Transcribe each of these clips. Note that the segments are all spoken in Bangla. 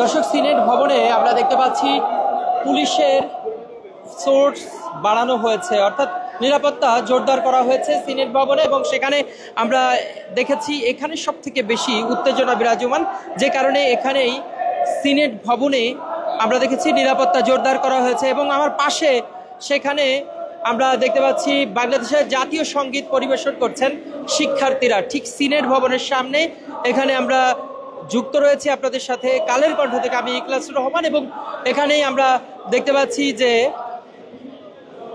দর্শক, সিনেট ভবনে আমরা দেখতে পাচ্ছি পুলিশের সোর্স বাড়ানো হয়েছে, অর্থাৎ নিরাপত্তা জোরদার করা হয়েছে সিনেট ভবনে, এবং সেখানে আমরা দেখেছি এখানে সব থেকে বেশি উত্তেজনা বিরাজমান, যে কারণে এখানেই সিনেট ভবনে আমরা দেখেছি নিরাপত্তা জোরদার করা হয়েছে। এবং আমার পাশে সেখানে আমরা দেখতে পাচ্ছি বাংলাদেশের জাতীয় সঙ্গীত পরিবেশন করছেন শিক্ষার্থীরা, ঠিক সিনেট ভবনের সামনে। এখানে আমরা যুক্ত রয়েছে আপনাদের সাথে কালের কণ্ঠ থেকে আমি ইখলাসুর রহমান, এবং এখানেই আমরা দেখতে পাচ্ছি যে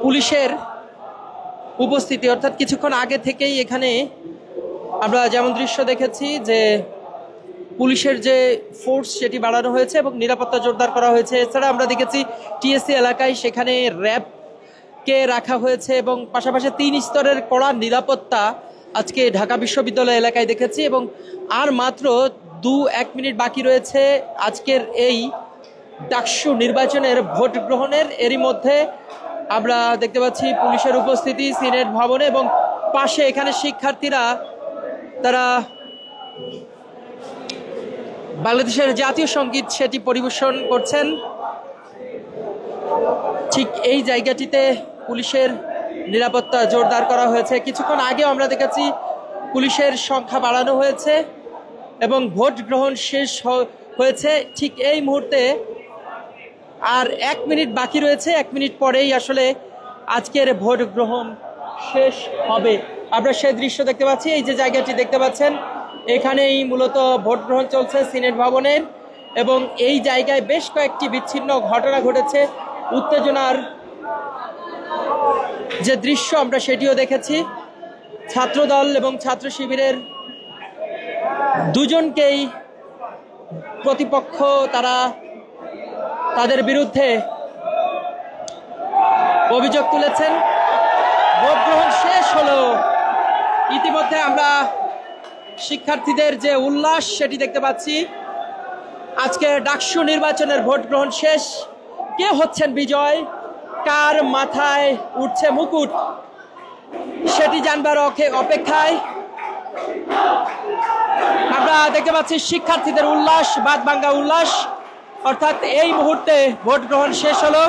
পুলিশের উপস্থিতি, অর্থাৎ কিছুক্ষণ আগে থেকেই এখানে আমরা যেমন দৃশ্য দেখেছি যে পুলিশের যে ফোর্স সেটি বাড়ানো হয়েছে এবং নিরাপত্তা জোরদার করা হয়েছে। এছাড়া আমরা দেখেছি টিএসসি এলাকায় সেখানে র্যাবকে রাখা হয়েছে এবং পাশাপাশি 3 স্তরের কড়া নিরাপত্তা আজকে ঢাকা বিশ্ববিদ্যালয় এলাকায় দেখেছি। এবং আর মাত্র 2-1 মিনিট বাকি রয়েছে আজকের এই ডাকসু নির্বাচনের ভোট গ্রহণের। এরই মধ্যে আমরা দেখতে পাচ্ছি পুলিশের উপস্থিতি সিনেট ভবনে, এবং পাশে এখানে শিক্ষার্থীরা তারা বাংলাদেশের জাতীয় সঙ্গীত সেটি পরিবেশন করছেন। ঠিক এই জায়গাটিতে পুলিশের নিরাপত্তা জোরদার করা হয়েছে। কিছুক্ষণ আগেও আমরা দেখেছি পুলিশের সংখ্যা বাড়ানো হয়েছে এবং ভোট গ্রহণ শেষ হয়েছে। ঠিক এই মুহূর্তে আর 1 মিনিট বাকি রয়েছে, 1 মিনিট পরেই আসলে আজকের ভোট গ্রহণ শেষ হবে। আমরা সেই দৃশ্য দেখতে পাচ্ছি, এই যে জায়গাটি দেখতে পাচ্ছেন এখানেই মূলত ভোট গ্রহণ চলছে সিনেট ভবনের, এবং এই জায়গায় বেশ কয়েকটি বিচ্ছিন্ন ঘটনা ঘটেছে। উত্তেজনার যে দৃশ্য আমরা সেটিও দেখেছি। ছাত্রদল এবং ছাত্র শিবিরের দুজনকেই প্রতিপক্ষ তারা তাদের বিরুদ্ধে অভিযোগ তুলেছেন। ভোট গ্রহণ শেষ হলো, ইতিমধ্যে আমরা শিক্ষার্থীদের যে উল্লাস সেটি দেখতে পাচ্ছি। আজকে ডাকসু নির্বাচনের ভোট গ্রহণ শেষ। কে হচ্ছেন বিজয়, কার মাথায় উঠছে মুকুট, সেটি জানবার অপেক্ষায়। আমরা দেখতে পাচ্ছি শিক্ষার্থীদের উল্লাস, বাদভাঙ্গা উল্লাস, অর্থাৎ এই মুহূর্তে ভোট গ্রহণ শেষ হলো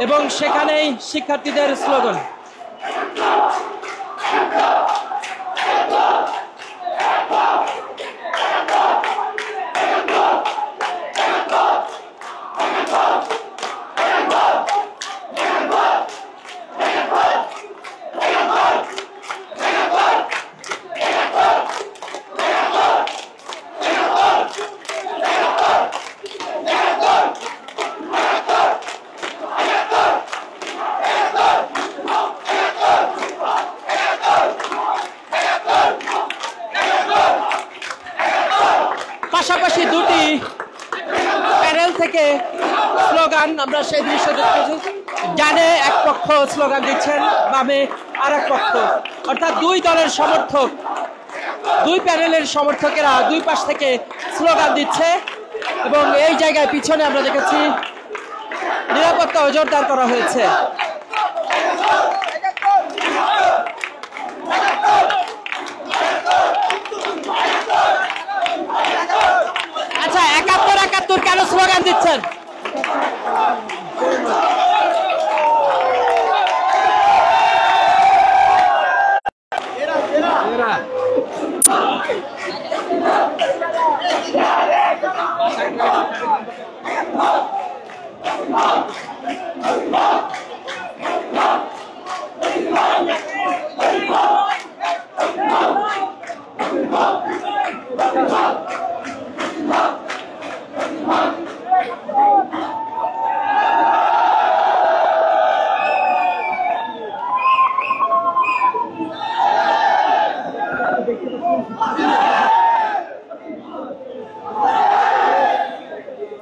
এবং সেখানেই শিক্ষার্থীদের স্লোগান। পাশাপাশি দুটি প্যানেল থেকে স্লোগান আমরা সেই দৃশ্য দেখতেছি। ডানে এক পক্ষ স্লোগান দিচ্ছেন, বামে আর এক পক্ষ, অর্থাৎ দুই দলের সমর্থক, দুই প্যানেলের সমর্থকেরা দুই পাশ থেকে স্লোগান দিচ্ছে। এবং এই জায়গায় পিছনে আমরা দেখেছি নিরাপত্তা জোরদার করা হয়েছে। আচ্ছা, ৭১-৭১ কেন স্লোগান দিচ্ছেন?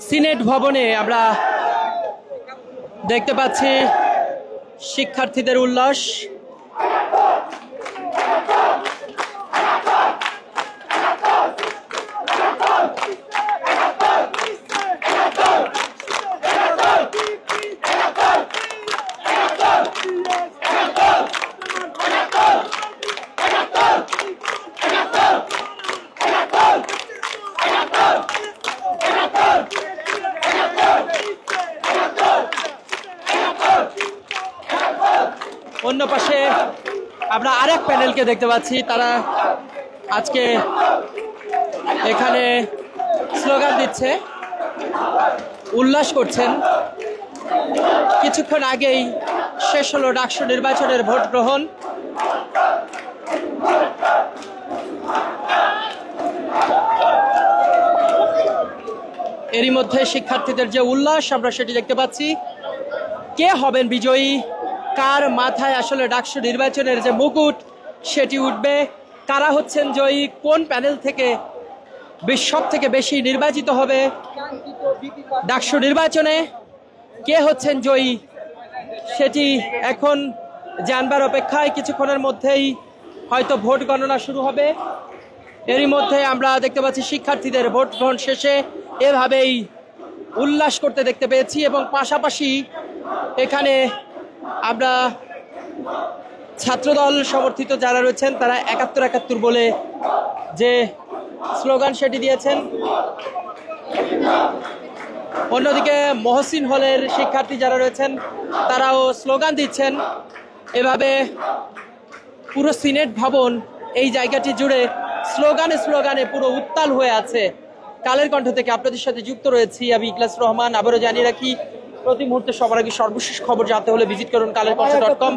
সিনেট ভবনে আমরা দেখতে পাচ্ছি শিক্ষার্থীদের উল্লাস। অন্য পাশে আমরা আরেক প্যানেলকে দেখতে পাচ্ছি, তারা আজকে এখানে স্লোগান দিচ্ছে, উল্লাস করছেন। কিছুক্ষণ আগেই শেষ হলো ডাকসু নির্বাচনের ভোট গ্রহণ। এরই মধ্যে শিক্ষার্থীদের যে উল্লাস আমরা সেটি দেখতে পাচ্ছি। কে হবেন বিজয়ী, কার মাথায় আসলে ডাকসু নির্বাচনের যে মুকুট সেটি উঠবে, কারা হচ্ছেন জয়ী, কোন প্যানেল থেকে সব থেকে বেশি নির্বাচিত হবে ডাকসু নির্বাচনে, কে হচ্ছেন জয়ী, সেটি এখন জানবার অপেক্ষায়। কিছুক্ষণের মধ্যেই হয়তো ভোট গণনা শুরু হবে। এরই মধ্যে আমরা দেখতে পাচ্ছি শিক্ষার্থীদের ভোট গ্রহণ শেষে এভাবেই উল্লাস করতে দেখতে পেয়েছি, এবং পাশাপাশি এখানে আমরা ছাত্রদল সমর্থিত যারা রয়েছেন তারা ৭১-৭১ বলে যে স্লোগান সেটি দিয়েছেন। অন্যদিকে মহসিন হলের শিক্ষার্থী যারা রয়েছেন তারাও স্লোগান দিচ্ছেন। এভাবে পুরো সিনেট ভবন এই জায়গাটি জুড়ে স্লোগানে স্লোগানে পুরো উত্তাল হয়ে আছে। কালের কণ্ঠ থেকে আপনাদের সাথে যুক্ত রয়েছি আমি ইখলাস রহমান। আবারও জানিয়ে রাখি, প্রতি মুহূর্তে সবার আগে সর্বশেষ খবর জানতে হলে ভিজিট করুন kalerkantha.com।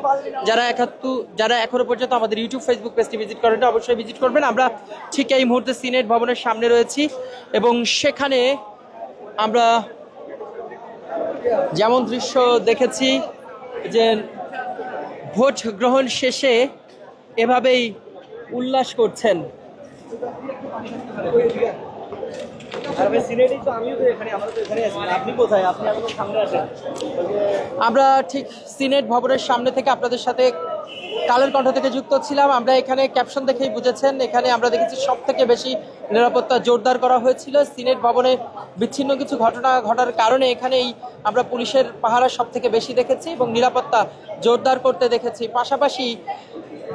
যারা এখনো পর্যন্ত আমাদের ইউটিউব ফেসবুক পেজটি ভিজিট করেন অবশ্যই ভিজিট করবেন। আমরা ঠিক এই মুহূর্তে সিনেট ভবনের সামনে রয়েছি, এবং সেখানে আমরা যেমন দৃশ্য দেখেছি যে ভোট গ্রহণ শেষে এভাবেই উল্লাস করছেন। আমরা ঠিক সিনেট ভবনের সামনে থেকে আপনাদের সাথে কালের কণ্ঠ থেকে যুক্ত ছিলাম। আমরা এখানে ক্যাপশন দেখেই বুঝেছেন, এখানে আমরা দেখেছি সব থেকে বেশি নিরাপত্তা জোরদার করা হয়েছিল। সিনেট ভবনে বিচ্ছিন্ন কিছু ঘটনা ঘটার কারণে এখানেই আমরা পুলিশের পাহারা সব থেকে বেশি দেখেছি এবং নিরাপত্তা জোরদার করতে দেখেছি। পাশাপাশি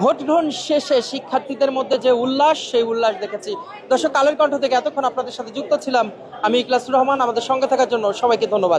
ভোট গ্রহণ শেষে শিক্ষার্থীদের মধ্যে যে উল্লাস, সেই উল্লাস দেখেছি। দর্শক, কালের কণ্ঠ থেকে এতক্ষণ আপনাদের সাথে যুক্ত ছিলাম আমি ইখলাসুর রহমান। আমাদের সঙ্গে থাকার জন্য সবাইকে ধন্যবাদ।